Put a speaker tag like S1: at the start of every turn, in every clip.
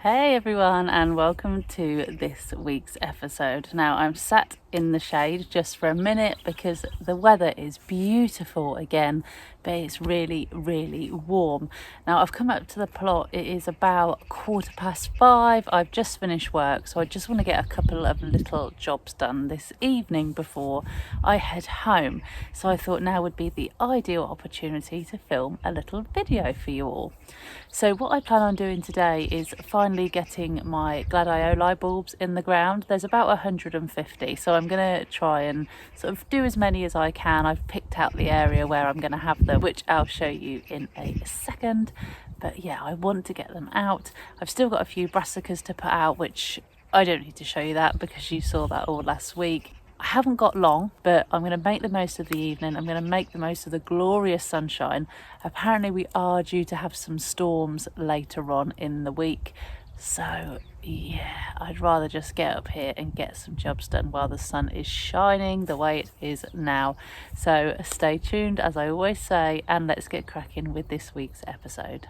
S1: Hey everyone, and welcome to this week's episode. Now I'm sat in the shade just for a minute because the weather is beautiful again, but it's really warm. Now I've come up to the plot. It is about 5:15. I've just finished work, so I just want to get a couple of little jobs done this evening before I head home. So I thought now would be the ideal opportunity to film a little video for you all. So what I plan on doing today is finally getting my Gladioli bulbs in the ground. There's about 150, so I'm going to try and sort of do as many as I can. I've picked out the area where I'm going to have them, which I'll show you in a second. But yeah, I want to get them out. I've still got a few brassicas to put out, which I don't need to show you that because you saw that all last week. I haven't got long, but I'm going to make the most of the evening. I'm going to make the most of the glorious sunshine. Apparently we are due to have some storms later on in the week. So yeah, I'd rather just get up here and get some jobs done while the sun is shining the way it is now. So stay tuned, as I always say, and let's get cracking with this week's episode.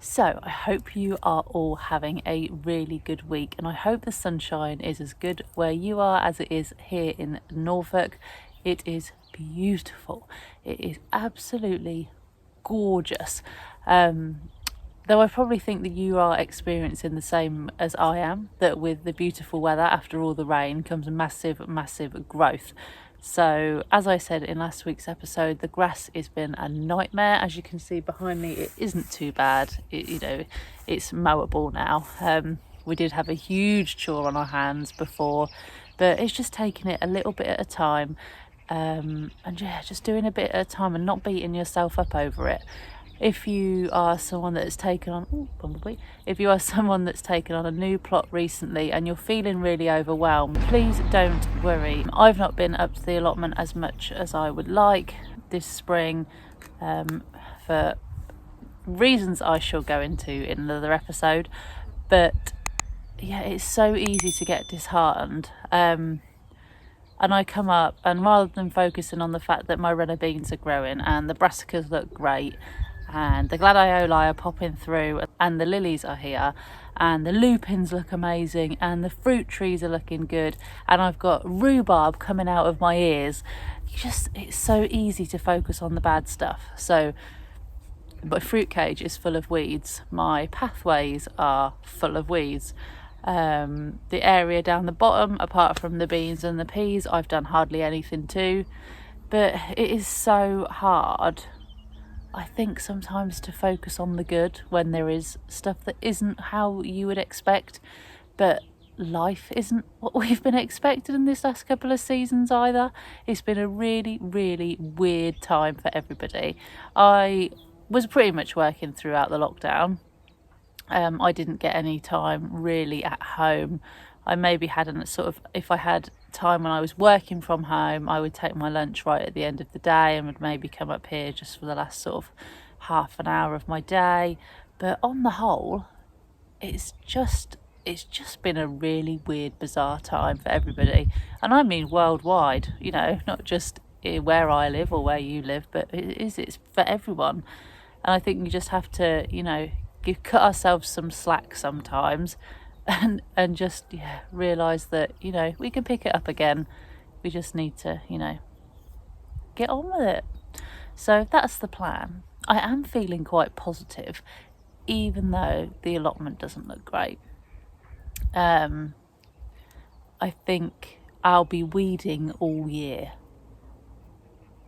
S1: So I hope you are all having a really good week, and I hope the sunshine is as good where you are as it is here in Norfolk. It is beautiful. It is absolutely gorgeous. Though I probably think that you are experiencing the same as I am, that with the beautiful weather after all the rain comes massive growth. So as I said in last week's episode, the grass has been a nightmare. As you can see behind me, it isn't too bad. It's mowable now. We did have a huge chore on our hands before, but it's just taking it a little bit at a time, and yeah, just doing a bit at a time and not beating yourself up over it. If you are someone that's taken on, if you are someone that's taken on a new plot recently and you're feeling really overwhelmed, please don't worry. I've not been up to the allotment as much as I would like this spring, for reasons I shall go into in another episode. But yeah, it's so easy to get disheartened. And I come up, and rather than focusing on the fact that my runner beans are growing and the brassicas look great and the gladioli are popping through and the lilies are here and the lupins look amazing and the fruit trees are looking good and I've got rhubarb coming out of my ears, it's so easy to focus on the bad stuff. So my fruit cage is full of weeds, my pathways are full of weeds. The area down the bottom, apart from the beans and the peas, I've done hardly anything to. But it is so hard, I think, sometimes to focus on the good when there is stuff that isn't how you would expect. But life isn't what we've been expected in this last couple of seasons either. It's been a really weird time for everybody. I was pretty much working throughout the lockdown. I didn't get any time really at home. I maybe hadn't if I had time when I was working from home, I would take my lunch right at the end of the day and would maybe come up here just for the last sort of half an hour of my day. But on the whole, it's just been a really weird, bizarre time for everybody. And I mean worldwide, not just where I live or where you live, but it's for everyone. And I think you just have to, cut ourselves some slack sometimes and just realise that, we can pick it up again. We just need to, get on with it. So that's the plan. I am feeling quite positive, even though the allotment doesn't look great. I think I'll be weeding all year.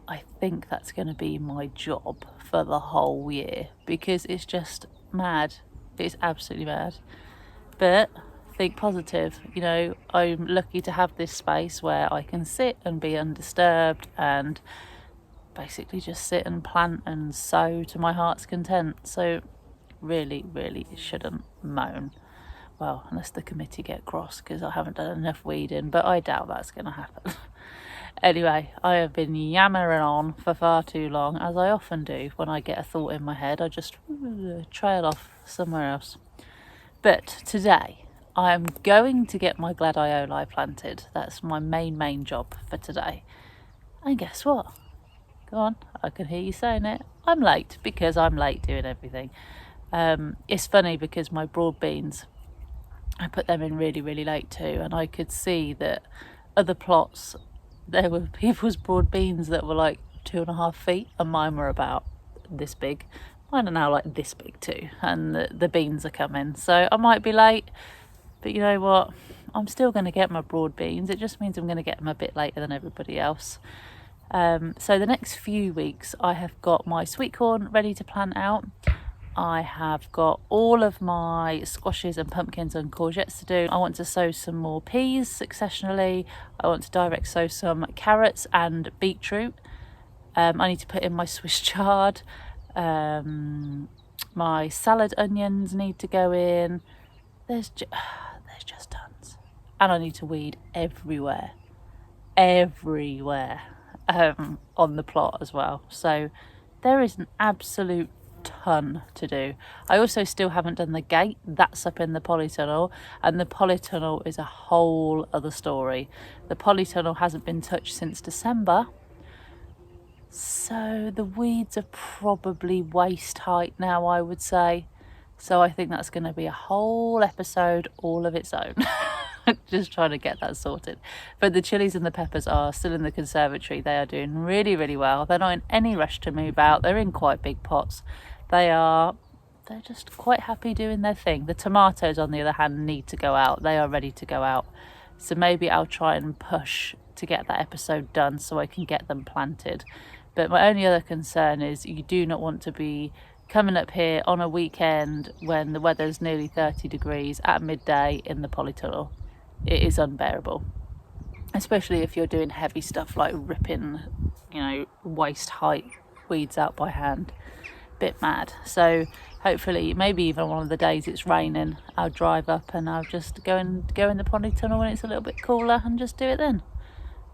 S1: I think that's going to be my job for the whole year because it's just mad. It's absolutely mad. But think positive. I'm lucky to have this space where I can sit and be undisturbed and basically just sit and plant and sow to my heart's content. So really shouldn't moan. Well, unless the committee get cross because I haven't done enough weeding, but I doubt that's going to happen. Anyway, I have been yammering on for far too long, as I often do. When I get a thought in my head, I just trail off somewhere else. But today, I am going to get my gladioli planted. That's my main job for today. And guess what? Go on, I can hear you saying it. I'm late because I'm late doing everything. It's funny because my broad beans, I put them in really late too, and I could see that other plots, there were people's broad beans that were like 2.5 feet, and mine were about this big. Mine are now like this big too, and the beans are coming. So I might be late, but you know what? I'm still going to get my broad beans. It just means I'm going to get them a bit later than everybody else. So the next few weeks, I have got my sweet corn ready to plant out. I have got all of my squashes and pumpkins and courgettes to do. I want to sow some more peas successionally. I want to direct sow some carrots and beetroot. I need to put in my Swiss chard. My salad onions need to go in. There's just tons. And I need to weed everywhere on the plot as well. So there is an absolute ton to do. I also still haven't done the gate. That's up in the polytunnel, and the polytunnel is a whole other story. The polytunnel hasn't been touched since December, so the weeds are probably waist height now, I would say. So I think that's going to be a whole episode all of its own. Just trying to get that sorted. But the chilies and the peppers are still in the conservatory. They are doing really well. They're not in any rush to move out. They're in quite big pots. They're just quite happy doing their thing. The tomatoes, on the other hand, need to go out. They are ready to go out. So maybe I'll try and push to get that episode done so I can get them planted. But my only other concern is you do not want to be coming up here on a weekend when the weather's nearly 30 degrees at midday in the polytunnel. It is unbearable, especially if you're doing heavy stuff like ripping, waist height weeds out by hand. Bit mad. So hopefully, maybe even one of the days it's raining, I'll drive up and I'll just go in the polytunnel when it's a little bit cooler and just do it then.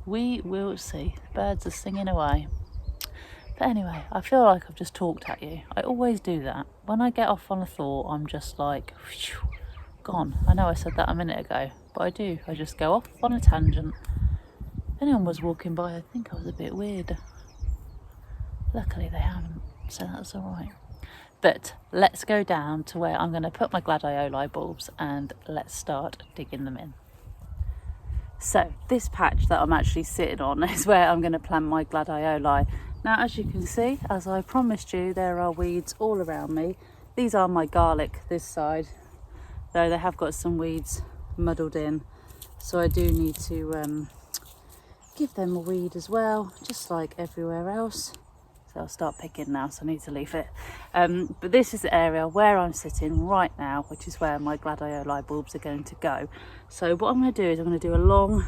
S1: We will see. Birds are singing away. But anyway, I feel like I've just talked at you. I always do that. When I get off on a thought, I'm just like, whew, gone. I know I said that a minute ago, but I do. I just go off on a tangent. If anyone was walking by, I'd think I was a bit weird. Luckily they haven't, so that's all right. But let's go down to where I'm going to put my gladioli bulbs and let's start digging them in. So this patch that I'm actually sitting on is where I'm going to plant my gladioli. Now, as you can see, as I promised you, there are weeds all around me. These are my garlic this side, though they have got some weeds muddled in. So I do need to give them a weed as well, just like everywhere else. So I'll start picking now, so I need to leave it. But this is the area where I'm sitting right now, which is where my gladioli bulbs are going to go. So what I'm going to do is I'm going to do a long,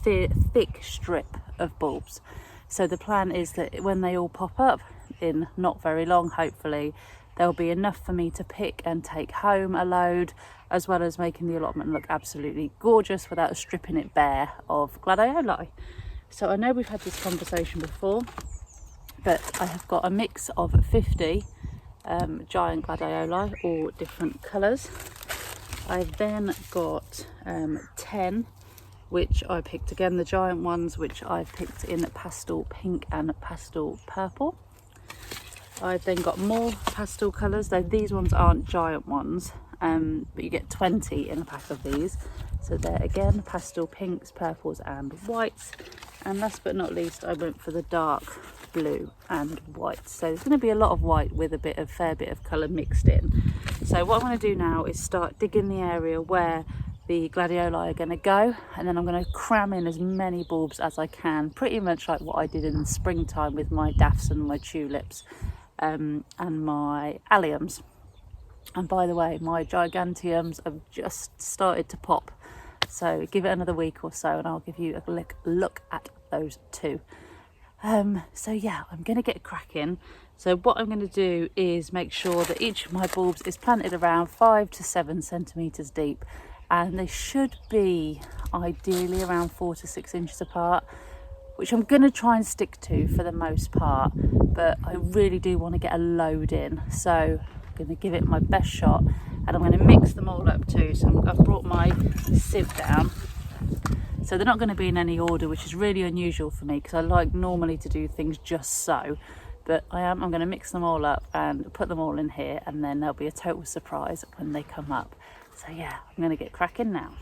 S1: thick strip of bulbs. So the plan is that when they all pop up in not very long, hopefully, there'll be enough for me to pick and take home a load, as well as making the allotment look absolutely gorgeous without stripping it bare of gladioli. So I know we've had this conversation before, but I have got a mix of 50 giant gladioli, all different colours. I've then got 10 which I picked, again the giant ones, which I picked in pastel pink and pastel purple. I've then got more pastel colours, though these ones aren't giant ones, but you get 20 in a pack of these. So they're again pastel pinks, purples and whites. And last but not least, I went for the dark blue and white. So there's going to be a lot of white with a fair bit of colour mixed in. So what I'm going to do now is start digging the area where the gladioli are going to go, and then I'm going to cram in as many bulbs as I can, pretty much like what I did in the springtime with my daffs and my tulips and my alliums. And by the way, my giganteums have just started to pop, so give it another week or so and I'll give you a look at those too. So yeah, I'm going to get cracking. So what I'm going to do is make sure that each of my bulbs is planted around 5 to 7 centimetres deep. and they should be ideally around 4 to 6 inches apart, which I'm going to try and stick to for the most part, but I really do want to get a load in, so I'm going to give it my best shot, and I'm going to mix them all up too. So I've brought my sieve down, so they're not going to be in any order, which is really unusual for me because I like normally to do things just so, but I'm going to mix them all up and put them all in here, and then there'll be a total surprise when they come up. So yeah, I'm going to get cracking now.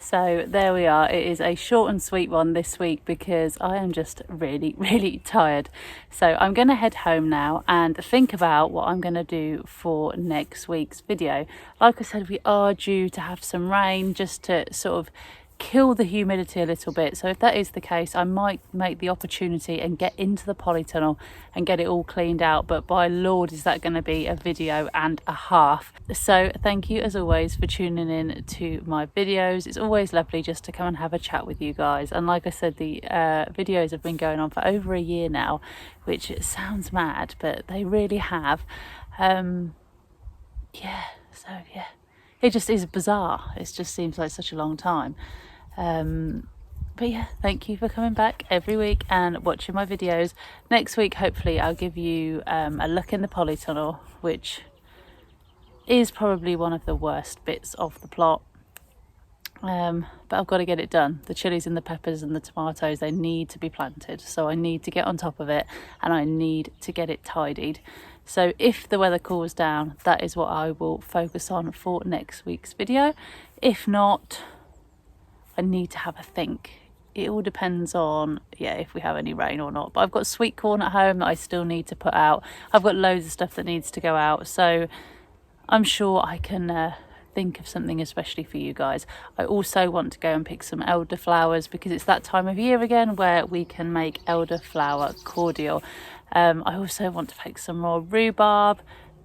S1: So there we are. It is a short and sweet one this week because I am just really tired. So I'm going to head home now and think about what I'm going to do for next week's video. Like I said, we are due to have some rain just to sort of kill the humidity a little bit. So if that is the case, I might make the opportunity and get into the polytunnel and get it all cleaned out, but by Lord is that going to be a video and a half. So thank you as always for tuning in to my videos. It's always lovely just to come and have a chat with you guys, and like I said, the videos have been going on for over a year now, which sounds mad, but they really have. Yeah, it just is bizarre. It just seems like such a long time. But yeah, thank you for coming back every week and watching my videos. Next week, hopefully, I'll give you a look in the polytunnel, which is probably one of the worst bits of the plot. But I've got to get it done. The chilies and the peppers and the tomatoes, they need to be planted. So I need to get on top of it and I need to get it tidied. So if the weather cools down, that is what I will focus on for next week's video. If not, I need to have a think. It all depends on, if we have any rain or not. But I've got sweet corn at home that I still need to put out. I've got loads of stuff that needs to go out. So I'm sure I can think of something especially for you guys. I also want to go and pick some elderflowers because it's that time of year again where we can make elderflower cordial. I also want to pick some more rhubarb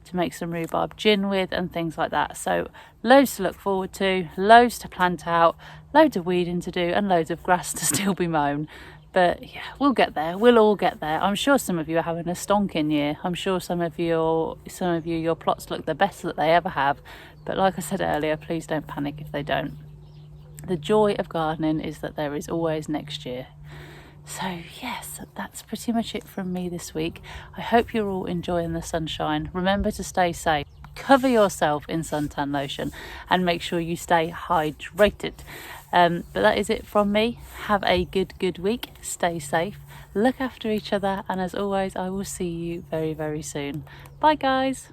S1: to make some rhubarb gin with and things like that. So loads to look forward to, loads to plant out, loads of weeding to do and loads of grass to still be mown. But yeah, we'll get there. We'll all get there. I'm sure some of you are having a stonking year. I'm sure some of you, your plots look the best that they ever have. But like I said earlier, please don't panic if they don't. The joy of gardening is that there is always next year. So yes, that's pretty much it from me this week. I hope you're all enjoying the sunshine. Remember to stay safe. Cover yourself in suntan lotion and make sure you stay hydrated. But that is it from me. Have a good week. Stay safe. Look after each other. And as always, I will see you very soon. Bye guys.